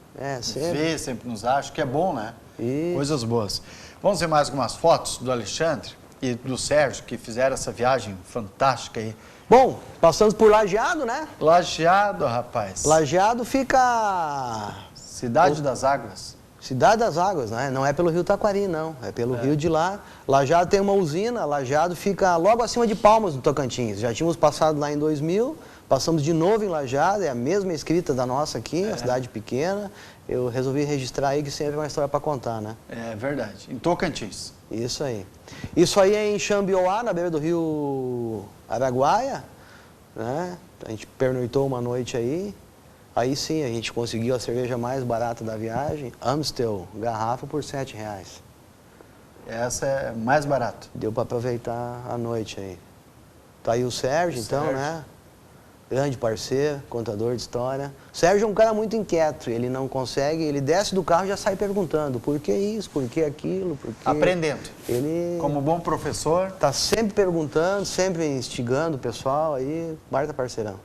sempre vê, sempre nos acha, que é bom, né? Isso. Coisas boas. Vamos ver mais algumas fotos do Alexandre e do Sérgio, que fizeram essa viagem fantástica aí. Bom, passamos por Lajeado, né? Lajeado, rapaz. Lajeado fica... Cidade das Águas. Cidade das Águas, né? Não é pelo Rio Taquari, não. É pelo rio de lá. Lajeado tem uma usina, Lajeado fica logo acima de Palmas, no Tocantins. Já tínhamos passado lá em 2000, Passamos de novo em Lajeado, é a mesma escrita da nossa aqui, a cidade pequena. Eu resolvi registrar aí que sempre é uma história para contar, né? É verdade. Em Tocantins. Isso aí. Isso aí é em Xambioá, na beira do rio Araguaia, né? A gente pernoitou uma noite aí. Aí sim, a gente conseguiu a cerveja mais barata da viagem, Amstel, garrafa por R$7. Essa é mais barata. Deu para aproveitar a noite aí. Tá aí o Sérgio, então, né? Grande parceiro, contador de história. O Sérgio é um cara muito inquieto, ele não consegue, ele desce do carro e já sai perguntando por que isso, por que aquilo, por que... Aprendendo. Ele... Como bom professor. Tá sempre perguntando, sempre instigando o pessoal aí, baita parceirão.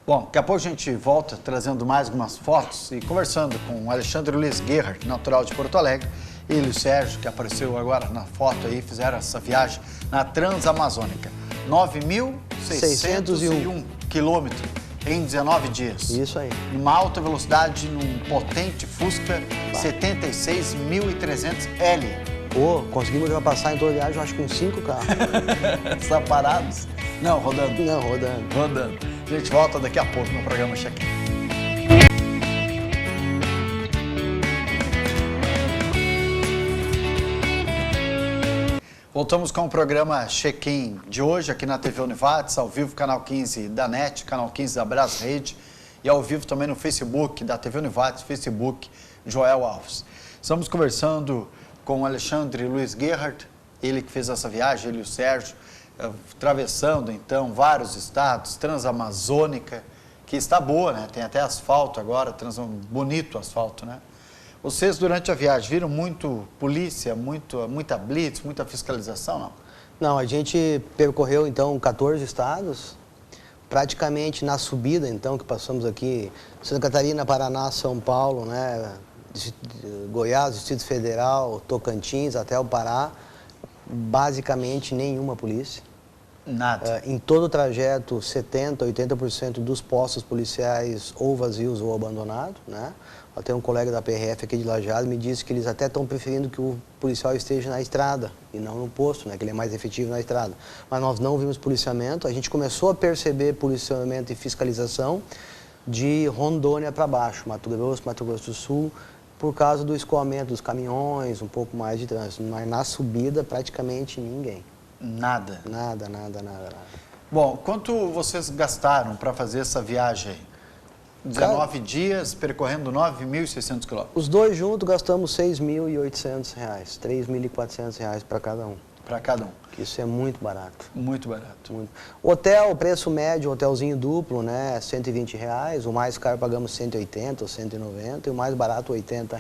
Bom, daqui a pouco a gente volta trazendo mais algumas fotos e conversando com o Alexandre Luiz Gerhardt, natural de Porto Alegre, e o Sérgio, que apareceu agora na foto aí, fizeram essa viagem na Transamazônica. 9.601 quilômetros em 19 dias. Isso aí. Numa alta velocidade, num potente Fusca 76.300L. Pô, conseguimos ultrapassar em toda a viagem, eu acho que com 5 carros. Está parados? Não, rodando. Não, rodando. Rodando. A gente volta daqui a pouco no programa Check-in. Voltamos com o programa Check-in de hoje, aqui na TV Univates, ao vivo, canal 15 da NET, canal 15 da Brás Rede, e ao vivo também no Facebook da TV Univates, Facebook Joel Alves. Estamos conversando com o Alexandre Luiz Gerhardt, ele que fez essa viagem, ele e o Sérgio, atravessando então vários estados, Transamazônica, que está boa, né? Tem até asfalto agora, bonito asfalto, né? Vocês, durante a viagem, viram muito polícia, muita blitz, muita fiscalização, não? Não, a gente percorreu, então, 14 estados, praticamente na subida, então, que passamos aqui, Santa Catarina, Paraná, São Paulo, né, Goiás, Distrito Federal, Tocantins, até o Pará, basicamente nenhuma polícia. Nada. Em todo o trajeto, 70%, 80% dos postos policiais ou vazios ou abandonados, né? Até um colega da PRF aqui de Lajeado me disse que eles até estão preferindo que o policial esteja na estrada e não no posto, né? Que ele é mais efetivo na estrada. Mas nós não vimos policiamento, a gente começou a perceber policiamento e fiscalização de Rondônia para baixo, Mato Grosso do Sul, por causa do escoamento dos caminhões, um pouco mais de trânsito. Mas na subida, praticamente ninguém. Nada? Nada. Bom, quanto vocês gastaram para fazer essa viagem aí? 19 dias, percorrendo 9.600 quilômetros. Os dois juntos gastamos R$6.800, R$3.400 para cada um. Para cada um. Isso é muito barato. Muito barato. Muito. Hotel, preço médio, hotelzinho duplo, né, R$120. O mais caro pagamos 180 ou 190 e o mais barato R$80.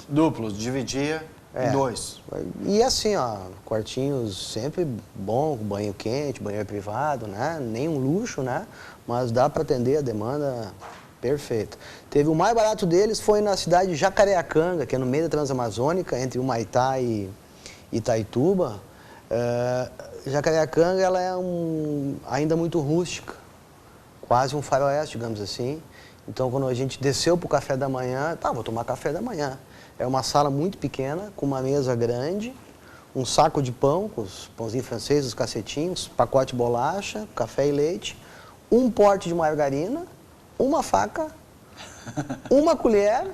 Duplos, dividia em dois. E assim, ó, quartinhos sempre bom, banho quente, banheiro privado, né, nenhum luxo, né, mas dá para atender a demanda. Perfeito. Teve o mais barato deles foi na cidade de Jacareacanga, que é no meio da Transamazônica, entre Humaitá e Itaituba. Jacareacanga ela é ainda muito rústica, quase um faroeste, digamos assim. Então, quando a gente desceu para o café da manhã, vou tomar café da manhã. É uma sala muito pequena, com uma mesa grande, um saco de pão, com os pãozinhos franceses, os cacetinhos, pacote de bolacha, café e leite, um pote de margarina, uma faca, uma colher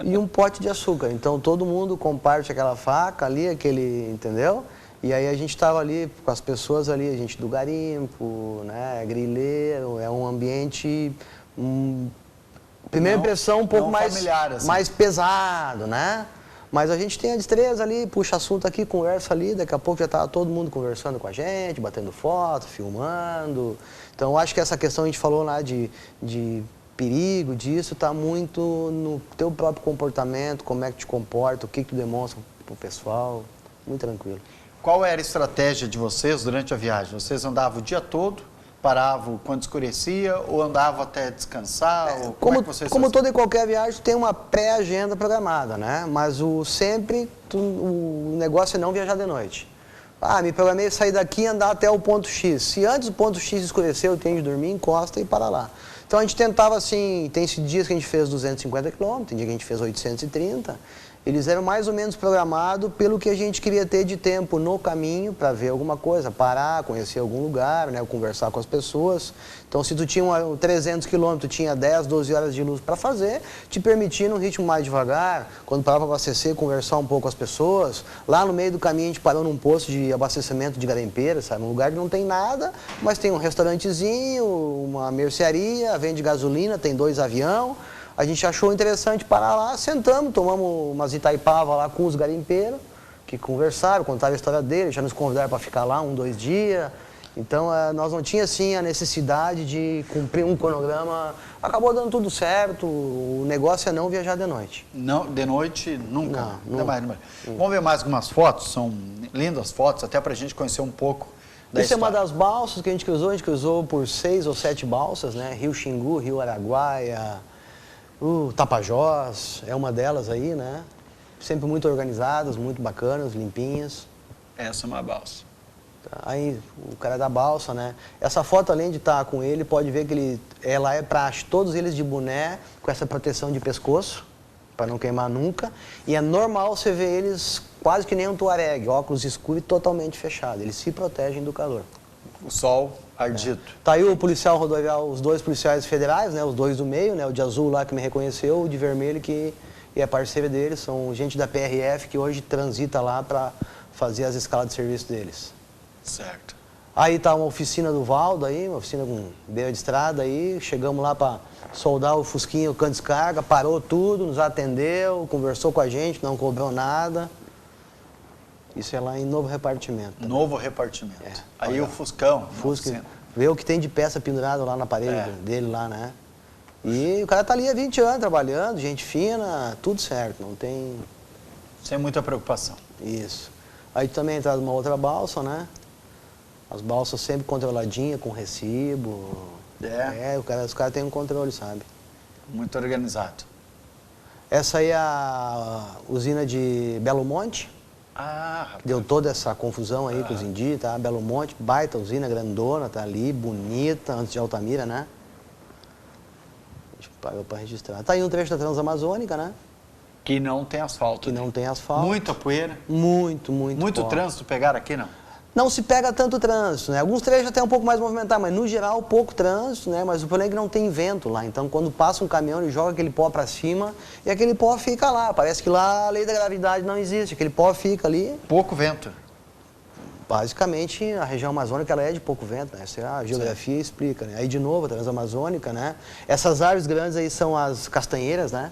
e um pote de açúcar. Então, todo mundo comparte aquela faca ali, entendeu? E aí a gente estava ali com as pessoas ali, a gente do garimpo, né, grileiro, é um ambiente, primeira impressão, um pouco mais familiar, assim. Mais pesado, né? Mas a gente tem a destreza ali, puxa assunto aqui, conversa ali, daqui a pouco já está todo mundo conversando com a gente, batendo foto, filmando. Então, eu acho que essa questão a gente falou lá de perigo, disso, está muito no teu próprio comportamento, como é que te comporta, o que tu demonstra para o pessoal, muito tranquilo. Qual era a estratégia de vocês durante a viagem? Vocês andavam o dia todo, paravam quando escurecia ou andavam até descansar? Ou como toda e qualquer viagem, tem uma pré-agenda programada, né? Mas o negócio é não viajar de noite. Me programei sair daqui e andar até o ponto X. Se antes do ponto X escurecer, eu tenho de dormir, encosta e para lá. Então a gente tentava assim, tem dias que a gente fez 250 km, tem dia que a gente fez 830, eles eram mais ou menos programados pelo que a gente queria ter de tempo no caminho para ver alguma coisa, parar, conhecer algum lugar, né, conversar com as pessoas. Então, se tu tinha 300 quilômetros, tinha 10, 12 horas de luz para fazer, te permitindo um ritmo mais devagar, quando parava para abastecer, conversar um pouco com as pessoas. Lá no meio do caminho, a gente parou num posto de abastecimento de garimpeira, sabe? Um lugar que não tem nada, mas tem um restaurantezinho, uma mercearia, vende gasolina, tem 2 aviões. A gente achou interessante parar lá, sentamos, tomamos umas Itaipava lá com os garimpeiros, que conversaram, contaram a história deles, já nos convidaram para ficar lá 1, 2 dias. Então, nós não tínhamos, assim, a necessidade de cumprir um cronograma. Acabou dando tudo certo, o negócio é não viajar de noite. Não, de noite, nunca. Não. Vamos ver mais algumas fotos, são lindas fotos, até para a gente conhecer um pouco da Isso história. é uma das balsas que a gente cruzou por 6 ou 7 balsas, né? Rio Xingu, Rio Araguaia, Tapajós, é uma delas aí, né? Sempre muito organizadas, muito bacanas, limpinhas. Essa é uma balsa. Aí o cara da balsa, né? Essa foto, além de estar com ele, pode ver que ela é praxe, todos eles de boné, com essa proteção de pescoço, para não queimar nunca. E é normal você ver eles quase que nem um tuareg, óculos escuros e totalmente fechado. Eles se protegem do calor. O sol ardido. Tá aí o policial rodoviário, os 2 policiais federais, né? Os 2 do meio, né? O de azul lá que me reconheceu, o de vermelho que é parceiro deles, são gente da PRF que hoje transita lá para fazer as escalas de serviço deles. Certo. Aí tá uma oficina do Valdo aí, uma oficina com beira de estrada aí, chegamos lá para soldar o fusquinho, o cano de descarga, parou tudo, nos atendeu, conversou com a gente, não cobrou nada. Isso é lá em Novo Repartimento. Novo Repartimento. É. Aí Olha, o Fuscão. Fusca, vê o que tem de peça pendurada lá na parede dele lá, né? E o cara tá ali há 20 anos trabalhando, gente fina, tudo certo, não tem... Sem muita preocupação. Isso. Aí também entrou uma outra balsa, né? As balsas sempre controladinhas, com recibo. Os caras têm um controle, sabe? Muito organizado. Essa aí é a usina de Belo Monte. Rapaz. Deu toda essa confusão aí com os indígenas, tá? Belo Monte, baita usina, grandona, tá ali, bonita, antes de Altamira, né? A gente pagou para registrar. Tá aí um trecho da Transamazônica, né? Que não tem asfalto. Que não tem asfalto. Muita poeira. Muito Muito pó. trânsito pegaram aqui, não? Não se pega tanto trânsito, né? Alguns trechos até um pouco mais movimentados, mas no geral pouco trânsito, né? Mas o problema é que não tem vento lá. Então quando passa um caminhão ele joga aquele pó para cima e aquele pó fica lá. Parece que lá a lei da gravidade não existe, aquele pó fica ali. Pouco vento. Basicamente a região amazônica ela é de pouco vento, né? Essa é a geografia explica, né? Aí de novo a Transamazônica, né? Essas árvores grandes aí são as castanheiras, né?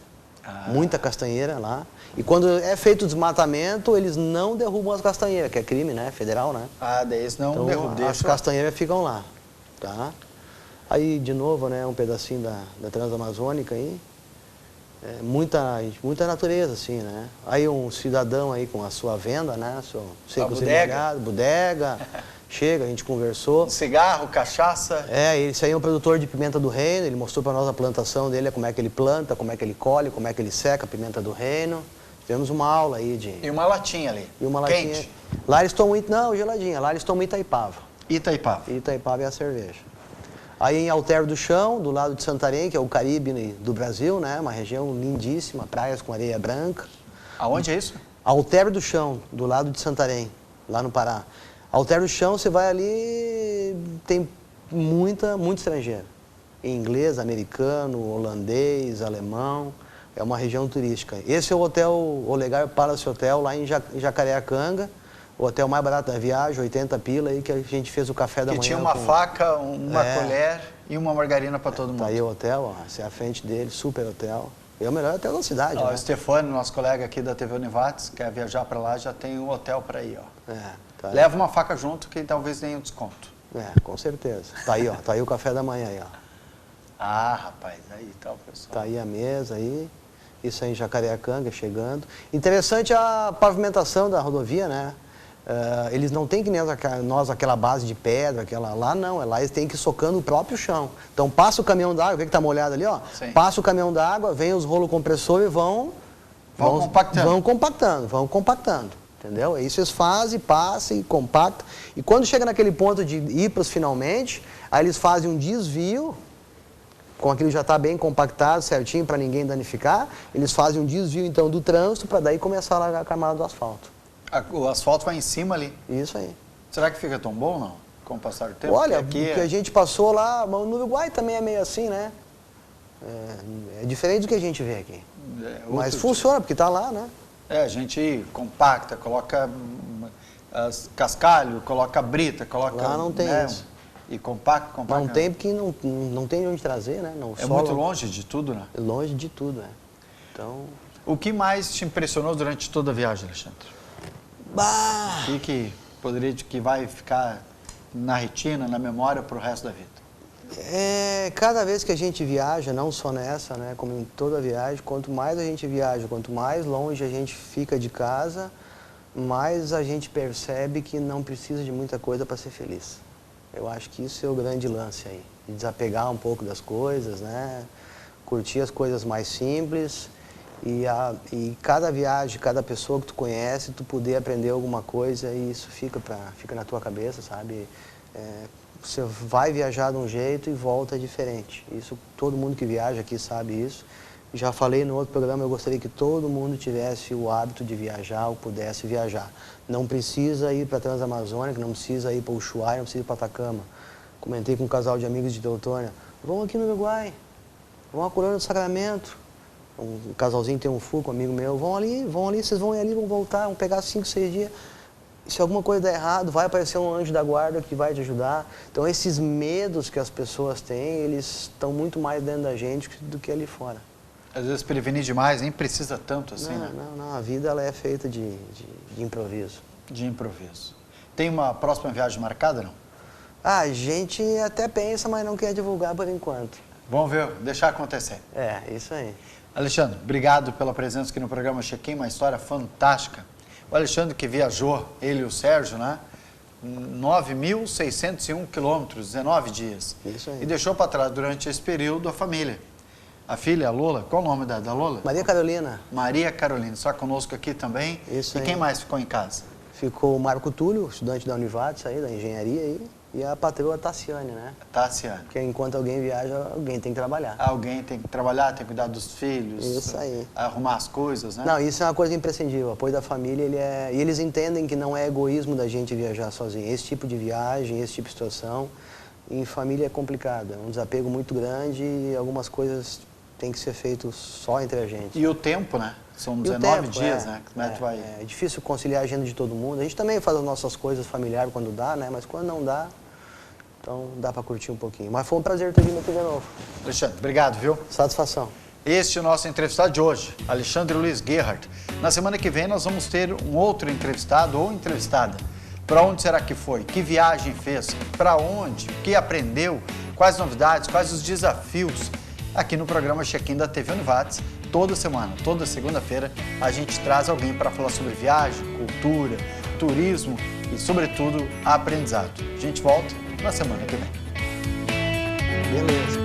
Muita castanheira lá. E quando é feito o desmatamento, eles não derrubam as castanheiras, que é crime, né? Federal, né? Daí eles não então, derrubam. As castanheiras ficam lá, tá? Aí, de novo, né? Um pedacinho da Transamazônica aí. Muita natureza, assim, né? Aí um cidadão aí com a sua venda, né? Seco molhado, bodega. Chega, a gente conversou. Cigarro, cachaça. Esse aí é um produtor de pimenta do reino, ele mostrou para nós a plantação dele, como é que ele planta, como é que ele colhe, como é que ele seca a pimenta do reino. Tivemos uma aula aí de... E uma latinha ali. E uma latinha. Quente. Lá eles tomam, não, geladinha, lá eles tomam Itaipava. Itaipava. Itaipava é a cerveja. Aí em Alter do Chão, do lado de Santarém, que é o Caribe do Brasil, né? Uma região lindíssima, praias com areia branca. Aonde é isso? Alter do Chão, do lado de Santarém, lá no Pará. Alter do Chão, você vai ali, tem muito estrangeiro. Inglês, americano, holandês, alemão. É uma região turística. Esse é o hotel Olegar Palace Hotel, lá em Jacareacanga. O hotel mais barato da viagem, 80 pila, aí que a gente fez o café da manhã. Que tinha uma faca, uma colher e uma margarina para todo mundo. Tá aí o hotel, ó, essa é a frente dele, super hotel. É o melhor hotel da cidade, né? O Stefano, nosso colega aqui da TV Univates, quer viajar para lá, já tem um hotel para ir, ó. Tá Leva uma faca junto que talvez tenha um desconto. Com certeza. Tá aí, ó, tá aí o café da manhã aí, ó. Rapaz, aí tá o pessoal. Tá aí a mesa aí. Isso aí em Jacareacanga, chegando. Interessante a pavimentação da rodovia, né? Eles não têm que nem nós aquela base de pedra, lá não, lá eles têm que ir socando o próprio chão. Então passa o caminhão d'água, vê que tá molhado ali, ó. Sim. Passa o caminhão d'água, vem os rolos compressores e vão compactando. Entendeu? Isso eles fazem, passam e compactam. E quando chega naquele ponto de ir para os finalmente, aí eles fazem um desvio com aquilo já está bem compactado, certinho, para ninguém danificar, eles fazem um desvio, então, do trânsito, para daí começar a largar a camada do asfalto. O asfalto vai em cima ali. Isso aí. Será que fica tão bom ou não, com o passar do tempo? Olha, aqui o que a gente passou lá, no Uruguai também é meio assim, né? É diferente do que a gente vê aqui. Mas funciona, porque está lá, né? A gente compacta, coloca cascalho, coloca brita, coloca... Lá não tem isso. E compacta. Não tem, porque não tem de onde trazer, né? Não, muito longe de tudo, né? Longe de tudo, né? Então... O que mais te impressionou durante toda a viagem, Alexandre? Bah! O que poderia, que vai ficar na retina, na memória para o resto da vida? Cada vez que a gente viaja, não só nessa, né, como em toda viagem, quanto mais a gente viaja, quanto mais longe a gente fica de casa, mais a gente percebe que não precisa de muita coisa para ser feliz. Eu acho que isso é o grande lance aí, de desapegar um pouco das coisas, né, curtir as coisas mais simples e cada viagem, cada pessoa que tu conhece, tu poder aprender alguma coisa e isso fica na tua cabeça, sabe? Você vai viajar de um jeito e volta diferente. Isso, todo mundo que viaja aqui sabe isso. Já falei no outro programa, eu gostaria que todo mundo tivesse o hábito de viajar ou pudesse viajar. Não precisa ir para a Transamazônica, não precisa ir para o Ushuaia, não precisa ir para Atacama. Comentei com um casal de amigos de Teutônia, vão aqui no Uruguai, vão a Colônia do Sacramento. Um casalzinho tem um Fuco, um amigo meu, vão ali, vocês vão ir ali, vão voltar, vão pegar 5, 6 dias. Se alguma coisa der errado, vai aparecer um anjo da guarda que vai te ajudar. Então, esses medos que as pessoas têm, eles estão muito mais dentro da gente do que ali fora. Às vezes prevenir demais, nem precisa tanto assim, né? Não, a vida ela é feita de improviso. De improviso. Tem uma próxima viagem marcada, não? A gente até pensa, mas não quer divulgar por enquanto. Vamos ver, deixar acontecer. Isso aí. Alexandre, obrigado pela presença aqui no programa Check-in, uma história fantástica. O Alexandre que viajou, ele e o Sérgio, né? 9.601 quilômetros, 19 dias. Isso aí. E deixou para trás durante esse período a família. A filha, a Lola, qual o nome da Lola? Maria Carolina. Maria Carolina, está conosco aqui também. Isso aí. E quem mais ficou em casa? Ficou o Marco Túlio, estudante da Univates aí, da engenharia aí, e a patroa Tassiane, né? Tassiane. Porque enquanto alguém viaja, alguém tem que trabalhar. Alguém tem que trabalhar, tem que cuidar dos filhos. Isso aí. Arrumar as coisas, né? Não, isso é uma coisa imprescindível. O apoio da família, e eles entendem que não é egoísmo da gente viajar sozinho. Esse tipo de viagem, esse tipo de situação, em família é complicado. É um desapego muito grande e algumas coisas têm que ser feitas só entre a gente. E o tempo, né? São 19 dias, né? Como é que vai? É difícil conciliar a agenda de todo mundo. A gente também faz as nossas coisas familiares quando dá, né? Mas quando não dá, então dá para curtir um pouquinho. Mas foi um prazer ter vindo aqui de novo. Alexandre, obrigado, viu? Satisfação. Este é o nosso entrevistado de hoje, Alexandre Luiz Gerhardt. Na semana que vem nós vamos ter um outro entrevistado ou entrevistada. Para onde será que foi? Que viagem fez? Para onde? O que aprendeu? Quais novidades? Quais os desafios? Aqui no programa Check-in da TV Univates, toda semana, toda segunda-feira, a gente traz alguém para falar sobre viagem, cultura, turismo e, sobretudo, aprendizado. A gente volta na semana que vem. Beleza.